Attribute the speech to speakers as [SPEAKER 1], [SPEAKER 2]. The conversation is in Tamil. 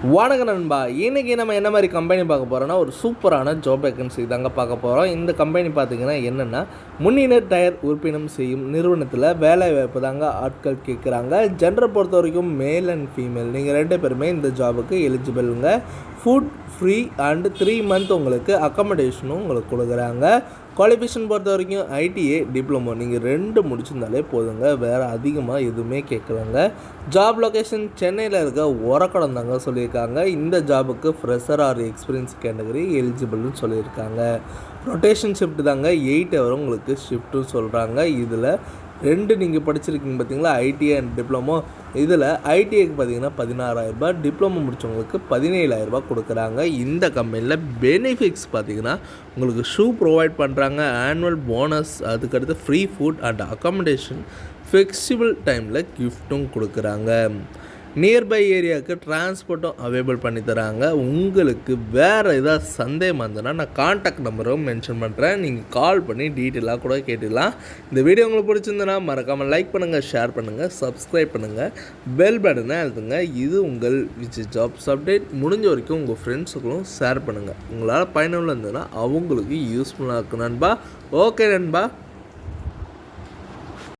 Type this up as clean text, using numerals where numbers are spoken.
[SPEAKER 1] வணக்கம் நண்பா. இன்றைக்கி நம்ம என்ன மாதிரி கம்பெனி பார்க்க போகிறோன்னா ஒரு சூப்பரான ஜாப் வேக்கன்சி தாங்க பார்க்க போகிறோம். இந்த கம்பெனி பார்த்திங்கன்னா என்னென்னா முன்னினர் டயர் உறுப்பினம் செய்யும் நிறுவனத்தில் வேலை வாய்ப்பு தாங்க ஆட்கள் கேட்குறாங்க. ஜெண்டரை பொறுத்த வரைக்கும் மேல் அண்ட் ஃபீமேல் நீங்கள் 2 பேருமே இந்த ஜாபுக்கு எலிஜிபிளுங்க. ஃபுட் ஃப்ரீ அண்டு 3 மந்த் உங்களுக்கு அக்காமடேஷனும் உங்களுக்கு கொடுக்குறாங்க. குவாலிஃபிகேஷன் பொறுத்த வரைக்கும் ஐடிஏ டிப்ளமோ நீங்கள் 2 முடிச்சிருந்தாலே போதுங்க, வேறு அதிகமாக எதுவுமே கேட்கலங்க. ஜாப் லொக்கேஷன் சென்னையில் இருக்க உரக்கடம் தாங்க சொல்லியிருக்காங்க. இந்த ஜாபுக்கு ஃப்ரெஷர் ஆர் எக்ஸ்பீரியன்ஸ் கேட்டகரி எலிஜிபிள்னு சொல்லியிருக்காங்க. ரொட்டேஷன் ஷிஃப்ட் தாங்க 8 ஹவர் உங்களுக்கு ஷிஃப்ட்டும் சொல்கிறாங்க. இதில் 2 நீங்கள் படிச்சிருக்கீங்க பார்த்தீங்களா, ஐடிஐ அண்ட் டிப்ளமோ. இதில் ஐடிஐக்கு பார்த்தீங்கன்னா 16,000 ரூபாய், டிப்ளமோ முடித்தவங்களுக்கு 17,000 ரூபாய் கொடுக்குறாங்க. இந்த கம்பெனியில் பெனிஃபிட்ஸ் பார்த்தீங்கன்னா உங்களுக்கு ஷூ ப்ரொவைட் பண்ணுறாங்க, ஆனுவல் போனஸ், அதுக்கடுத்து free food and accommodation, flexible டைமில் கிஃப்ட்டும் கொடுக்குறாங்க. நியர்பை ஏரியாவுக்கு டிரான்ஸ்போர்ட்டும் அவைலபிள் பண்ணி தராங்க. உங்களுக்கு வேறு ஏதாவது சந்தேகம் இருந்ததுன்னா நான் கான்டாக்ட் நம்பரும் மென்ஷன் பண்ணுறேன், நீங்கள் கால் பண்ணி டீட்டெயிலாக கூட கேட்டுக்கலாம். இந்த வீடியோ உங்களுக்கு பிடிச்சிருந்ததுன்னா மறக்காமல் லைக் பண்ணுங்கள், ஷேர் பண்ணுங்கள், சப்ஸ்கிரைப் பண்ணுங்கள், பெல் பட்டனை அழுத்துங்க. இது உங்கள் விஜய் ஜாப்ஸ் அப்டேட். முடிஞ்ச வரைக்கும் உங்கள் ஃப்ரெண்ட்ஸுக்கும் ஷேர் பண்ணுங்கள். உங்களால் பயனுள்ள இருந்ததுன்னா அவங்களுக்கு யூஸ்ஃபுல்லாக இருக்கும் நண்பா. ஓகே நண்பா.